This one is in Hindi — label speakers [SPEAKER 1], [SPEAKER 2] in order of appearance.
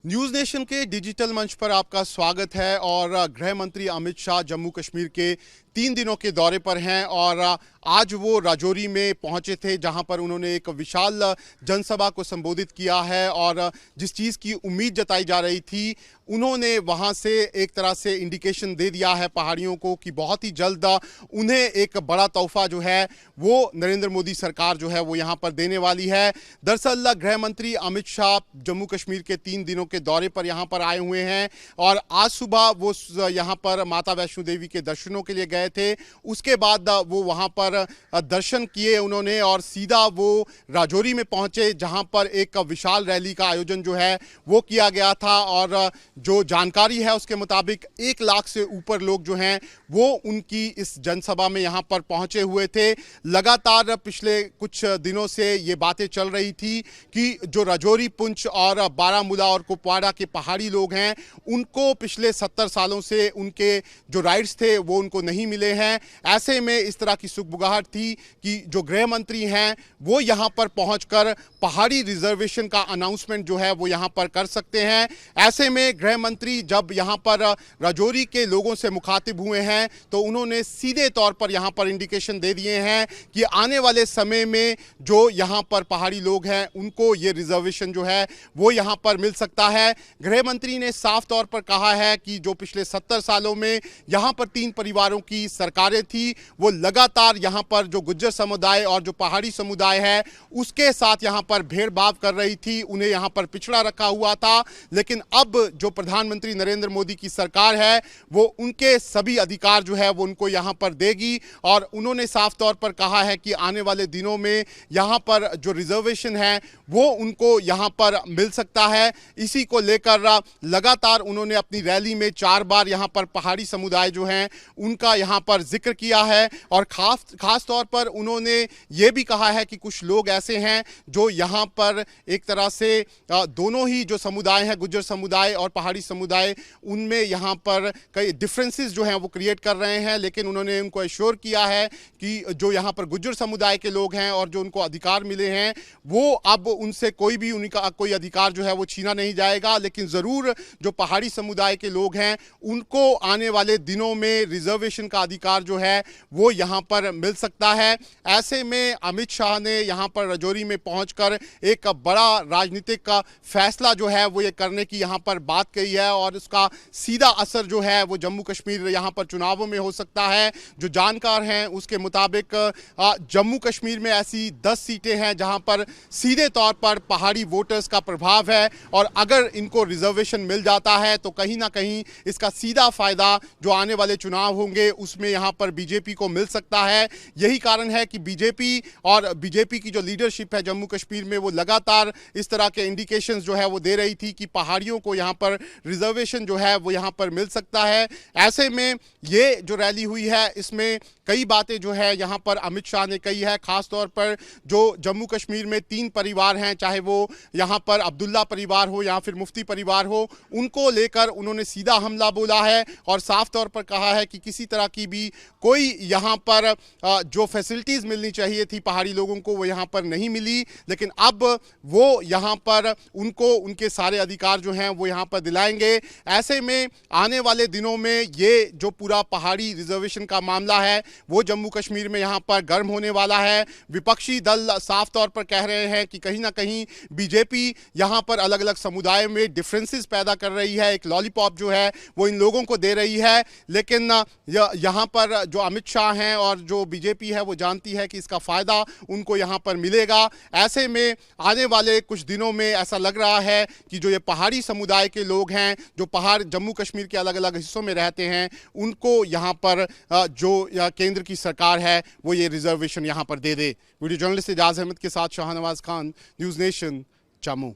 [SPEAKER 1] न्यूज नेशन के डिजिटल मंच पर आपका स्वागत है। और गृह मंत्री अमित शाह जम्मू कश्मीर के 3 दिनों के दौरे पर हैं और आज वो राजौरी में पहुंचे थे, जहां पर उन्होंने एक विशाल जनसभा को संबोधित किया है। और जिस चीज़ की उम्मीद जताई जा रही थी, उन्होंने वहां से एक तरह से इंडिकेशन दे दिया है पहाड़ियों को कि बहुत ही जल्द उन्हें एक बड़ा तोहफा जो है वो नरेंद्र मोदी सरकार जो है वो यहाँ पर देने वाली है। दरअसल गृह मंत्री अमित शाह जम्मू कश्मीर के 3 दिनों के दौरे पर यहाँ पर आए हुए हैं और आज सुबह वो यहाँ पर माता वैष्णो देवी के दर्शनों के लिए गए थे। उसके बाद वो वहाँ पर दर्शन किए उन्होंने और सीधा वो राजौरी में पहुंचे, जहाँ पर एक विशाल रैली का आयोजन जो है वो किया गया था। और जो जानकारी है उसके मुताबिक 1 लाख से ऊपर लोग जो हैं वो उनकी इस जनसभा में यहाँ पर पहुंचे हुए थे। लगातार पिछले कुछ दिनों से ये बातें चल रही थी कि जो राजौरी, पुंछ और बारामूला और कुपवाड़ा के पहाड़ी लोग हैं, उनको पिछले 70 सालों से उनके जो राइट्स थे वो उनको नहीं मिले हैं। ऐसे में इस तरह की सुगबुगाहट थी कि जो गृह मंत्री हैं वो यहाँ पर पहुंचकर पहाड़ी रिजर्वेशन का अनाउंसमेंट जो है वो यहाँ पर कर सकते हैं। ऐसे में गृह मंत्री जब यहाँ पर राजौरी के लोगों से मुखातिब हुए हैं तो उन्होंने सीधे तौर पर यहाँ पर इंडिकेशन दे दिए हैं कि आने वाले समय में जो यहाँ पर पहाड़ी लोग हैं उनको ये रिजर्वेशन जो है वो यहाँ पर मिल सकता है। गृह मंत्री ने साफ तौर पर कहा है कि जो पिछले 70 सालों में यहाँ पर 3 परिवारों की सरकारें थी, वो लगातार यहाँ पर जो गुज्जर समुदाय और जो पहाड़ी समुदाय है उसके साथ यहाँ पर भेदभाव कर रही थी, उन्हें यहाँ पर पिछड़ा रखा हुआ था। लेकिन अब जो प्रधानमंत्री नरेंद्र मोदी की सरकार है वो उनके सभी अधिकार जो है वो उनको यहाँ पर देगी। और उन्होंने साफ तौर पर कहा है कि आने वाले दिनों में यहाँ पर जो रिजर्वेशन है वो उनको यहाँ पर मिल सकता है। इसी को लेकर लगातार उन्होंने अपनी रैली में 4 बार यहाँ पर पहाड़ी समुदाय जो हैं उनका यहाँ पर जिक्र किया है। और खास तौर पर उन्होंने ये भी कहा है कि कुछ लोग ऐसे हैं जो यहाँ पर एक तरह से दोनों ही जो समुदाय हैं, गुज्जर समुदाय और पहाड़ी समुदाय, उनमें यहाँ पर कई डिफरेंसेस जो हैं वो क्रिएट कर रहे हैं। लेकिन उन्होंने उनको एश्योर किया है कि जो यहाँ पर गुज्जर समुदाय के लोग हैं और जो उनको अधिकार मिले हैं वो अब उनसे कोई भी उनका कोई अधिकार जो है वो छीना नहीं जाएगा। लेकिन ज़रूर जो पहाड़ी समुदाय के लोग हैं उनको आने वाले दिनों में रिजर्वेशन का अधिकार जो है वो यहाँ पर मिल सकता है। ऐसे में अमित शाह ने यहाँ पर राजौरी में पहुँचकर एक बड़ा राजनीतिक का फैसला जो है वो ये करने की यहाँ पर बात कही है और उसका सीधा असर जो है वो जम्मू कश्मीर यहाँ पर चुनावों में हो सकता है। जो जानकार हैं उसके मुताबिक जम्मू कश्मीर में ऐसी 10 सीटें हैं जहाँ पर सीधे तौर पर पहाड़ी वोटर्स का प्रभाव है और अगर इनको रिजर्वेशन मिल जाता है तो कहीं ना कहीं इसका सीधा फायदा जो आने वाले चुनाव होंगे उसमें यहाँ पर बीजेपी को मिल सकता है। यही कारण है कि बीजेपी की जो लीडरशिप है जम्मू कश्मीर में वो लगातार इस तरह के इंडिकेशंस जो है वो दे रही थी कि पहाड़ियों को यहाँ पर रिजर्वेशन जो है वो यहाँ पर मिल सकता है। ऐसे में ये जो रैली हुई है इसमें कई बातें जो है यहाँ पर अमित शाह ने कही है। खास तौर पर जो जम्मू कश्मीर में 3 परिवार हैं, चाहे वो यहाँ पर अब्दुल्ला परिवार हो या फिर मुफ्ती परिवार हो, उनको लेकर उन्होंने सीधा हमला बोला है और साफ तौर पर कहा है कि किसी तरह की भी कोई यहाँ पर जो फैसिलिटीज़ मिलनी चाहिए थी पहाड़ी लोगों को वो यहाँ पर नहीं मिली। लेकिन अब वो यहाँ पर उनको उनके सारे अधिकार जो हैं वो यहाँ पर दिलाएंगे। ऐसे में आने वाले दिनों में ये जो पूरा पहाड़ी रिजर्वेशन का मामला है वो जम्मू कश्मीर में यहाँ पर गर्म होने वाला है। विपक्षी दल साफ तौर पर कह रहे हैं कि कहीं ना कहीं बीजेपी यहाँ पर अलग अलग समुदाय में डिफरेंसेस पैदा कर रही है, एक लॉलीपॉप जो है वो इन लोगों को दे रही है। लेकिन यहाँ पर जो अमित शाह हैं और जो बीजेपी है वो जानती है कि इसका फ़ायदा उनको यहाँ पर मिलेगा। ऐसे में आने वाले कुछ दिनों में ऐसा लग रहा है कि जो ये पहाड़ी समुदाय के लोग हैं जो पहाड़ जम्मू कश्मीर के अलग अलग हिस्सों में रहते हैं उनको यहाँ पर जो केंद्र की सरकार है वो ये रिजर्वेशन यहाँ पर दे दे। वीडियो जर्नलिस्ट एजाज अहमद के साथ शाहनवाज खान, न्यूज़ नेशन, जम्मू।